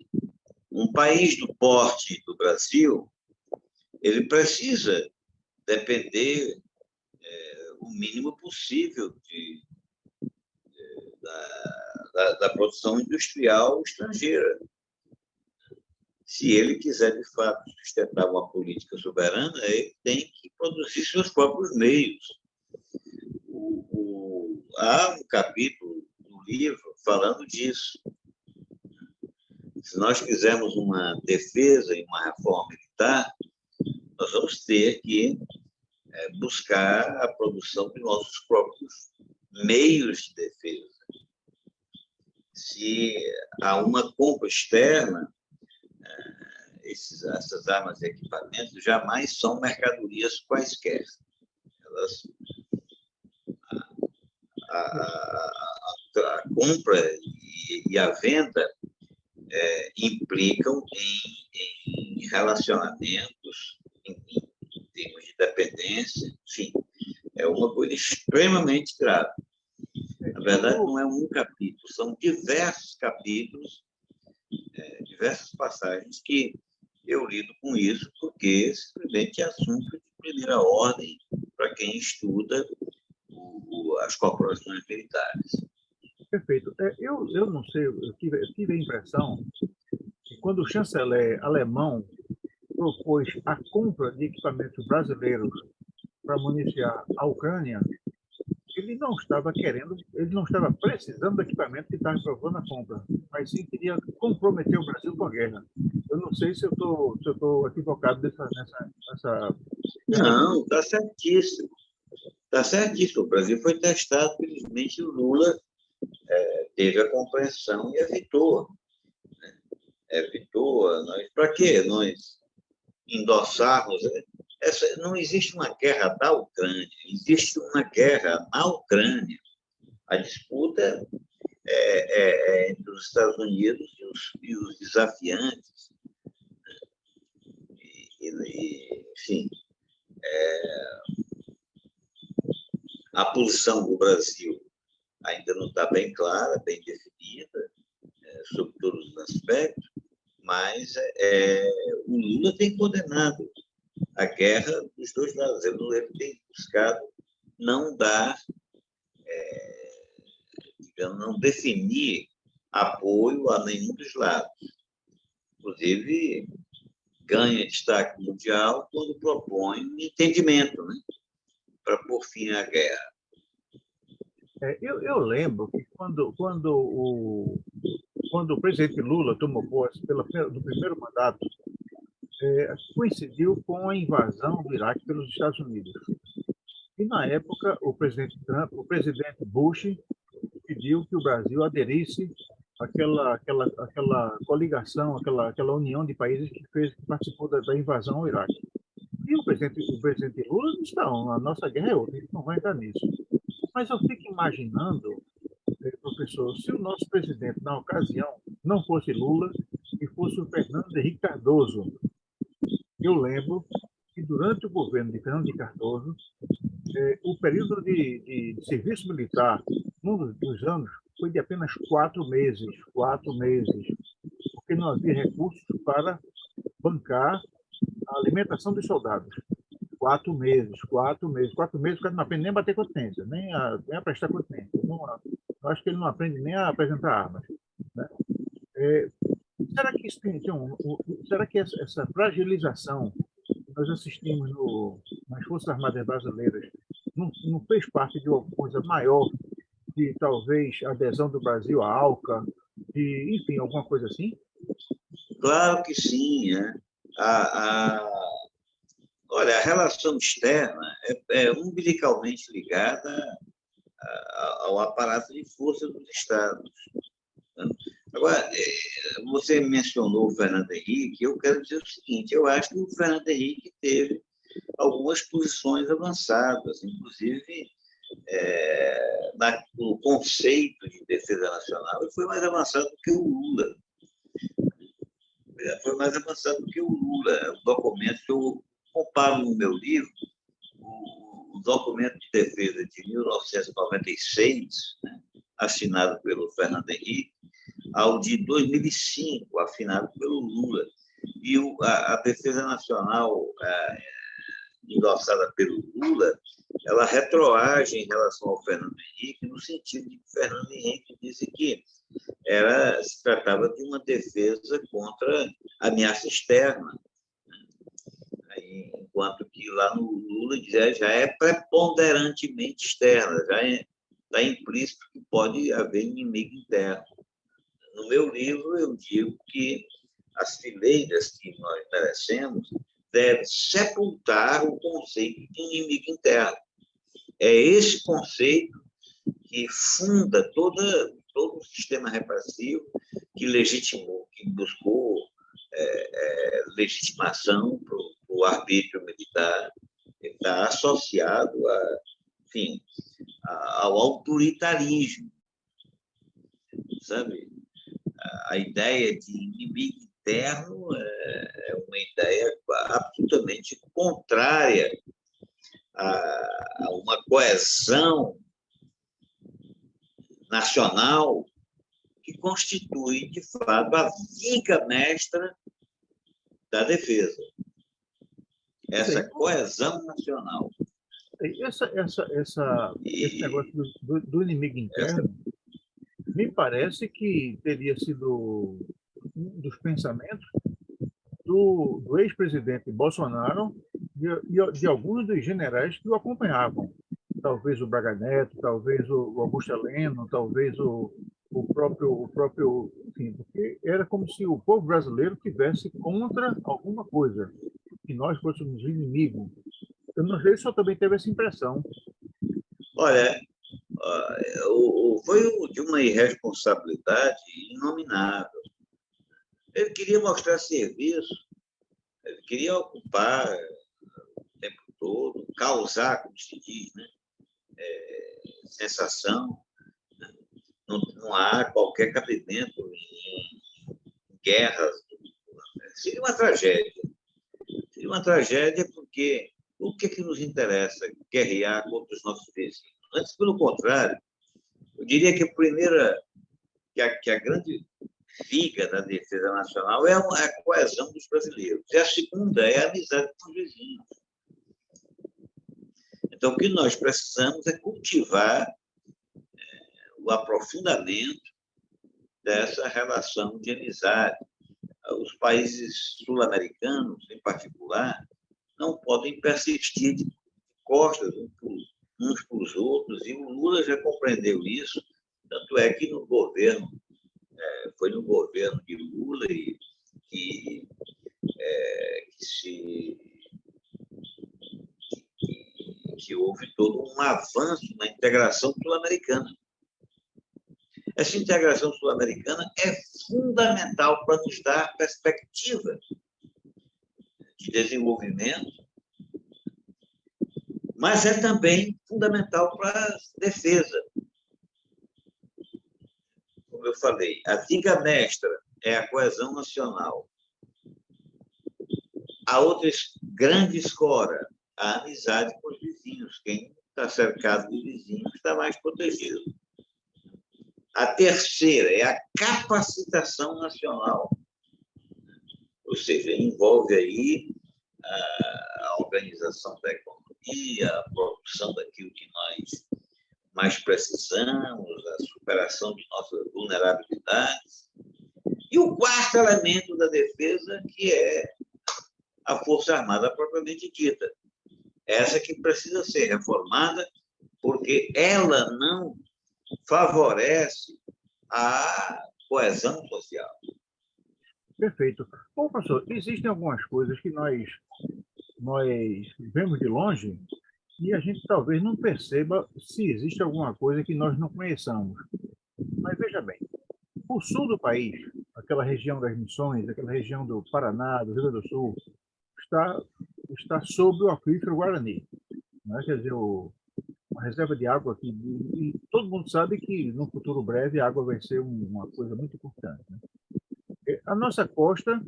um país do porte do Brasil, ele precisa depender o mínimo possível da produção industrial estrangeira. Se ele quiser, de fato, sustentar uma política soberana, ele tem que produzir seus próprios meios. Há um capítulo do livro falando disso. Se nós quisermos uma defesa e uma reforma militar, nós vamos ter que buscar a produção de nossos próprios meios de defesa. se há uma compra externa, essas armas e equipamentos jamais são mercadorias quaisquer. Elas, a compra e a venda implicam em relacionamentos, em termos de dependência, enfim, é uma coisa extremamente grave. Na verdade, não é um capítulo, são diversos capítulos, diversas passagens que eu lido com isso, porque simplesmente é assunto de primeira ordem para quem estuda as corporações militares. Perfeito. Eu não sei, eu tive a impressão que quando o chanceler alemão propôs a compra de equipamentos brasileiros para municiar a Ucrânia, ele não estava precisando do equipamento que estava propondo a compra, mas sim queria comprometer o Brasil com a guerra. Eu não sei se eu estou equivocado nessa... Não, está certíssimo. Está certíssimo. O Brasil foi testado, felizmente o Lula teve a compreensão e evitou. Para quê? Nós endossarmos. Não existe uma guerra da Ucrânia, existe uma guerra na Ucrânia. A disputa é entre os Estados Unidos e os desafiantes. Enfim, a posição do Brasil ainda não está bem clara, bem definida, sobre todos os aspectos, mas o Lula tem condenado a guerra dos dois lados. Ele tem buscado não dar, digamos, não definir apoio a nenhum dos lados. Inclusive, ganha destaque mundial quando propõe um entendimento, né, para pôr fim à guerra. Eu lembro que quando o presidente Lula tomou posse do primeiro mandato, coincidiu com a invasão do Iraque pelos Estados Unidos. E, na época, o presidente Bush pediu que o Brasil aderisse àquela coligação, aquela união de países que participou da invasão ao Iraque. E o presidente Lula disse, não, a nossa guerra é outra, a gente não vai entrar nisso. Mas eu fico imaginando, professor, se o nosso presidente, na ocasião, não fosse Lula e fosse o Fernando Henrique Cardoso. Eu lembro que, durante o governo de Fernando Henrique Cardoso, o período de serviço militar, num dos anos, foi de apenas 4 meses, porque não havia recursos para bancar a alimentação dos soldados. 4 meses, o cara não aprende nem a bater continência, nem a prestar continência. Eu acho que ele não aprende nem a apresentar armas. Né? Será que isso será que essa fragilização que nós assistimos nas Forças Armadas Brasileiras não fez parte de uma coisa maior, de talvez a adesão do Brasil à ALCA, enfim, alguma coisa assim? Claro que sim. Olha, a relação externa é umbilicalmente ligada ao aparato de força dos Estados. Agora, você mencionou o Fernando Henrique, eu quero dizer o seguinte, eu acho que o Fernando Henrique teve algumas posições avançadas, inclusive no conceito de defesa nacional, ele foi mais avançado do que o Lula. O documento que eu comparo no meu livro, o documento de defesa de 1996, né, assinado pelo Fernando Henrique, ao de 2005, assinado pelo Lula. E a defesa nacional endossada pelo Lula, ela retroage em relação ao Fernando Henrique, no sentido de que Fernando Henrique disse que se tratava de uma defesa contra ameaça externa, enquanto que lá no Lula já é preponderantemente externa, já está implícito que pode haver inimigo interno. No meu livro, eu digo que as fileiras que nós merecemos devem sepultar o conceito de inimigo interno. É esse conceito que funda toda todo um sistema repressivo que legitimou, que buscou legitimação para o arbítrio militar, está associado enfim, ao autoritarismo, sabe? A ideia de inimigo interno é uma ideia absolutamente contrária a uma coesão nacional que constitui, de fato, a viga mestra da defesa. Essa coesão nacional. Esse negócio do inimigo interno, me parece que teria sido um dos pensamentos do ex-presidente Bolsonaro e de alguns dos generais que o acompanhavam. Talvez o Braga Neto, talvez o Augusto Heleno, talvez o próprio, enfim, porque era como se o povo brasileiro tivesse contra alguma coisa, que nós fôssemos inimigo. Eu não sei se eu também teve essa impressão. Olha, foi de uma irresponsabilidade inominável. Ele queria mostrar serviço, ele queria ocupar o tempo todo, causar, como se diz, né? Sensação. Não há qualquer cabimento em guerras. Seria uma tragédia. Seria uma tragédia porque o que nos interessa guerrear contra os nossos vizinhos? Antes, pelo contrário, eu diria que a grande viga da defesa nacional é a coesão dos brasileiros. E a segunda é a amizade com os vizinhos. Então, o que nós precisamos é cultivar o aprofundamento dessa relação de amizade. Os países sul-americanos, em particular, não podem persistir de costas uns para os outros, e o Lula já compreendeu isso, tanto é que foi no governo de Lula que houve todo um avanço na integração sul-americana. Essa integração sul-americana é fundamental para nos dar perspectiva de desenvolvimento, mas é também fundamental para a defesa. Como eu falei, a viga mestra é a coesão nacional. A outra grande escora, a amizade com os vizinhos. Quem está cercado de vizinhos está mais protegido. A terceira é a capacitação nacional, ou seja, envolve aí a organização da economia, a produção daquilo que nós mais precisamos, a superação de nossas vulnerabilidades. E o quarto elemento da defesa, que é a Força Armada propriamente dita. Essa que precisa ser reformada, porque ela não favorece a coesão social. Perfeito. Bom, professor, existem algumas coisas que nós vemos de longe e a gente talvez não perceba se existe alguma coisa que nós não conheçamos. Mas veja bem, o sul do país, aquela região das Missões, aquela região do Paraná, do Rio Grande do Sul, está sob o aquífero Guarani, né? Quer dizer, uma reserva de água aqui, e todo mundo sabe que no futuro breve a água vai ser uma coisa muito importante, né? A nossa costa,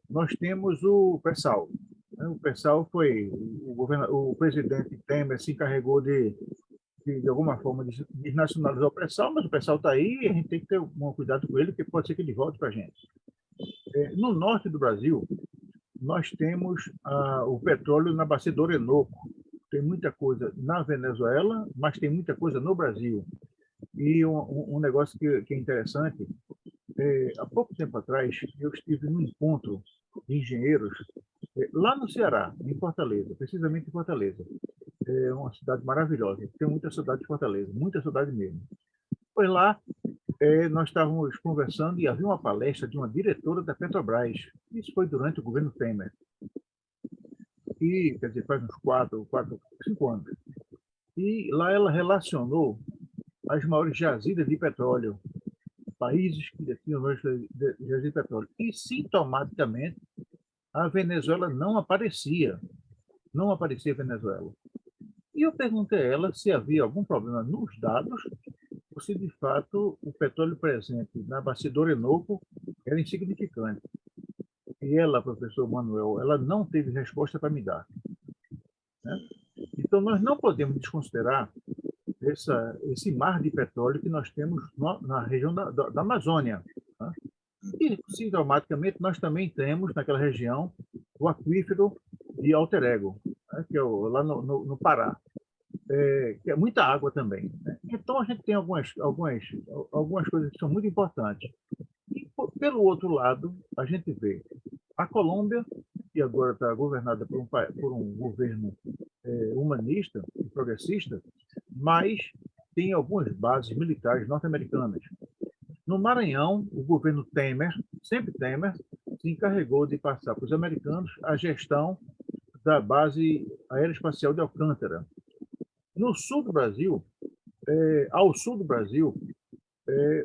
nós temos o pré-sal. O pré-sal foi o presidente Temer se encarregou de alguma forma desnacionalizar o pré-sal, mas o pré-sal está aí e a gente tem que ter um cuidado com ele, porque pode ser que ele volte para a gente. No norte do Brasil, nós temos o petróleo na bacia do Orinoco. Tem muita coisa na Venezuela, mas tem muita coisa no Brasil. E um negócio que é interessante, há pouco tempo atrás, eu estive num encontro de engenheiros lá no Ceará, em Fortaleza, precisamente em Fortaleza. É uma cidade maravilhosa, tem muita saudade de Fortaleza, muita saudade mesmo. Pois lá, nós estávamos conversando e havia uma palestra de uma diretora da Petrobras. Isso foi durante o governo Temer. E, quer dizer, faz uns 5 anos. E lá ela relacionou as maiores jazidas de petróleo países que detinham reservas de petróleo. E, sintomaticamente, a Venezuela não aparecia. Não aparecia a Venezuela. E eu perguntei a ela se havia algum problema nos dados, ou se, de fato, o petróleo presente na bacia do Orinoco era insignificante. E ela, professor Manuel, ela não teve resposta para me dar, né? Então, nós não podemos desconsiderar esse mar de petróleo que nós temos na região da Amazônia, tá? E, sintomaticamente, nós também temos, naquela região, o aquífero de Alter Ego, né, que é lá no Pará, que é muita água também, né? Então, a gente tem algumas coisas que são muito importantes. E, pelo outro lado, a gente vê a Colômbia, que agora está governada por um governo humanista e progressista, mas tem algumas bases militares norte-americanas. No Maranhão, o governo Temer, sempre Temer, se encarregou de passar para os americanos a gestão da base aeroespacial de Alcântara. No sul do Brasil, ao sul do Brasil,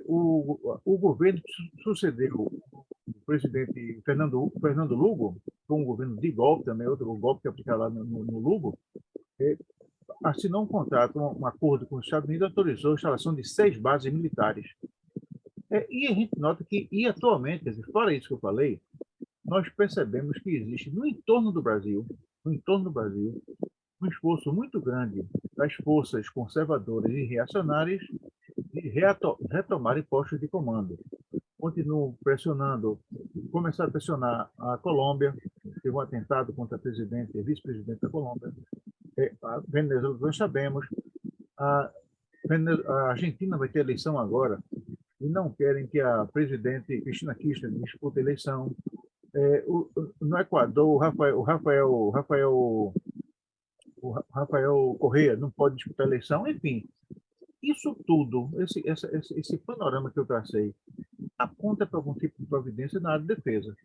o governo que sucedeu o presidente Fernando Lugo, com um governo de golpe também, outro golpe que aplicava lá no Lugo, assinou um contrato, um acordo com os Estados Unidos, autorizou a instalação de 6 bases militares. E a gente nota que, e atualmente, quer dizer, fora isso que eu falei, nós percebemos que existe no entorno do Brasil, um esforço muito grande das forças conservadoras e reacionárias de retomarem postos de comando. Continuam pressionando, começaram a pressionar a Colômbia, teve um atentado contra a presidente e vice-presidente da Colômbia. A Venezuela, nós sabemos, a Argentina vai ter eleição agora e não querem que a presidente Cristina Kirchner dispute a eleição. No Equador, o Rafael Correa não pode disputar a eleição. Enfim, isso tudo, esse panorama que eu tracei, aponta para algum tipo de providência na área de defesa.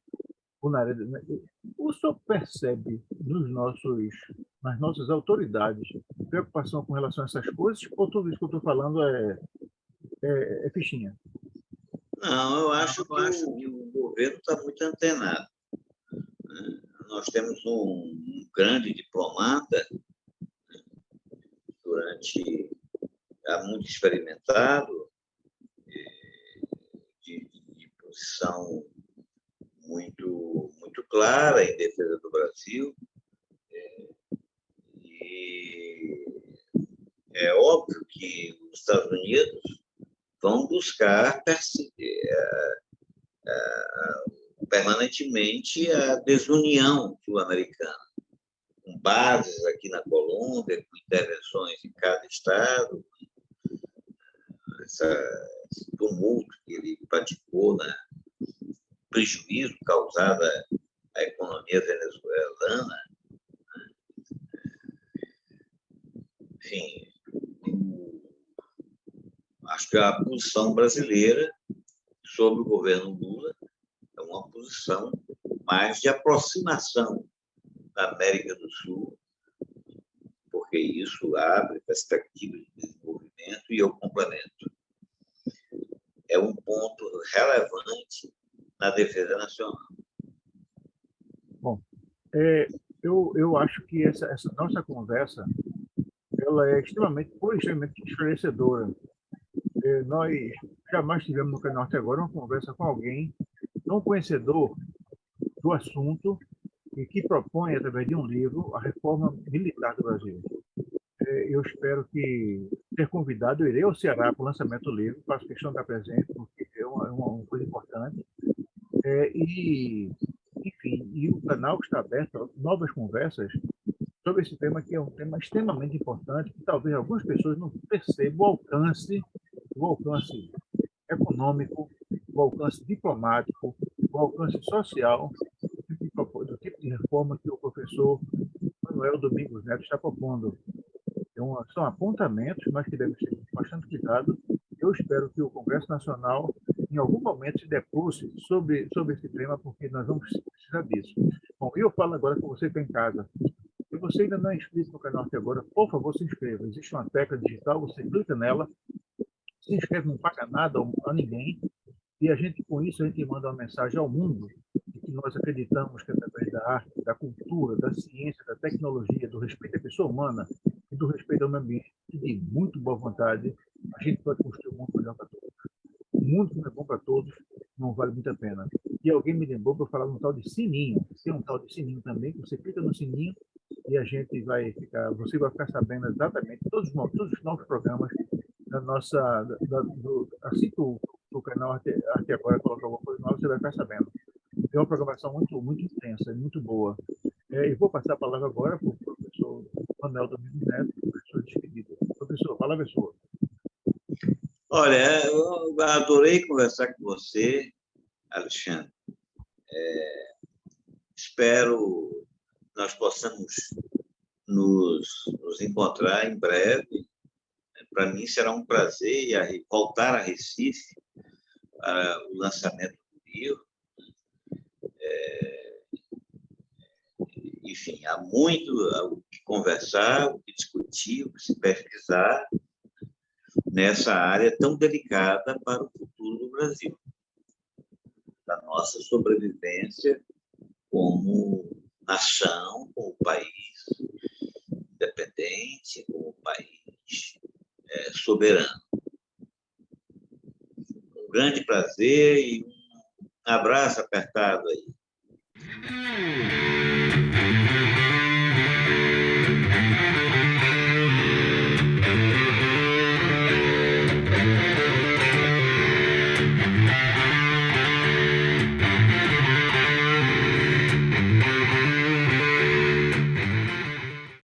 O senhor percebe nas nossas autoridades preocupação com relação a essas coisas, ou tudo isso que eu estou falando é fichinha? Não, eu acho que o governo está muito antenado, né? Nós temos um grande diplomata, muito experimentado, de posição muito clara em defesa do Brasil, e é óbvio que os Estados Unidos vão buscar permanentemente a desunião sul-americana, com bases aqui na Colômbia, com intervenções em cada estado, esse tumulto que ele praticou, né? Prejuízo causado à economia venezuelana. Enfim, acho que a posição brasileira sobre o governo Lula é uma posição mais de aproximação da América do Sul, porque isso abre perspectivas de desenvolvimento e eu complemento. É um ponto relevante na defesa nacional. Bom, eu acho que essa nossa conversa ela é extremamente esclarecedora. Nós jamais tivemos no canal até agora uma conversa com alguém tão conhecedor do assunto e que propõe, através de um livro, a reforma militar do Brasil. Eu espero que ter convidado, eu irei ao Ceará para o lançamento do livro, faço questão de estar presente, porque é uma coisa importante. Enfim, e o canal está aberto a novas conversas sobre esse tema, que é um tema extremamente importante, que talvez algumas pessoas não percebam o alcance econômico, o alcance diplomático, o alcance social do tipo de reforma que o professor Manuel Domingos Neto está propondo. São apontamentos, mas que devem ser bastante cuidado. Eu espero que o Congresso Nacional, em algum momento, se debruce sobre esse tema, porque nós vamos precisar disso. Bom, eu falo agora com você que está em casa. Se você ainda não é inscrito no canal até agora, por favor, se inscreva. Existe uma tecla digital, você clica nela, se inscreve, não paga nada a ninguém, E a gente, com isso, a gente manda uma mensagem ao mundo de que nós acreditamos que através da arte, da cultura, da ciência, da tecnologia, do respeito à pessoa humana e do respeito ao meio ambiente, e de muito boa vontade, a gente pode construir um mundo melhor para todos. Um mundo que não é bom para todos não vale muito a pena. E alguém me lembrou para falar de um tal de sininho. Tem um tal de sininho também, que você clica no sininho e a gente vai ficar, você vai ficar sabendo exatamente todos os novos programas da nossa, assim que o canal Arte Agora colocar alguma coisa nova, você vai ficar sabendo. Tem uma programação muito intensa, muito boa. E vou passar a palavra agora para o professor Manuel Domingos Neto, professor despedido. Professor, palavra é sua. Olha, eu adorei conversar com você, Alexandre. Espero que nós possamos nos encontrar em breve. Para mim será um prazer voltar a Recife para o lançamento do livro. Enfim, há muito o que conversar, o que discutir, o que se pesquisar nessa área tão delicada para o futuro do Brasil, da nossa sobrevivência como nação, como país independente, como país soberano. Um grande prazer e um abraço apertado aí.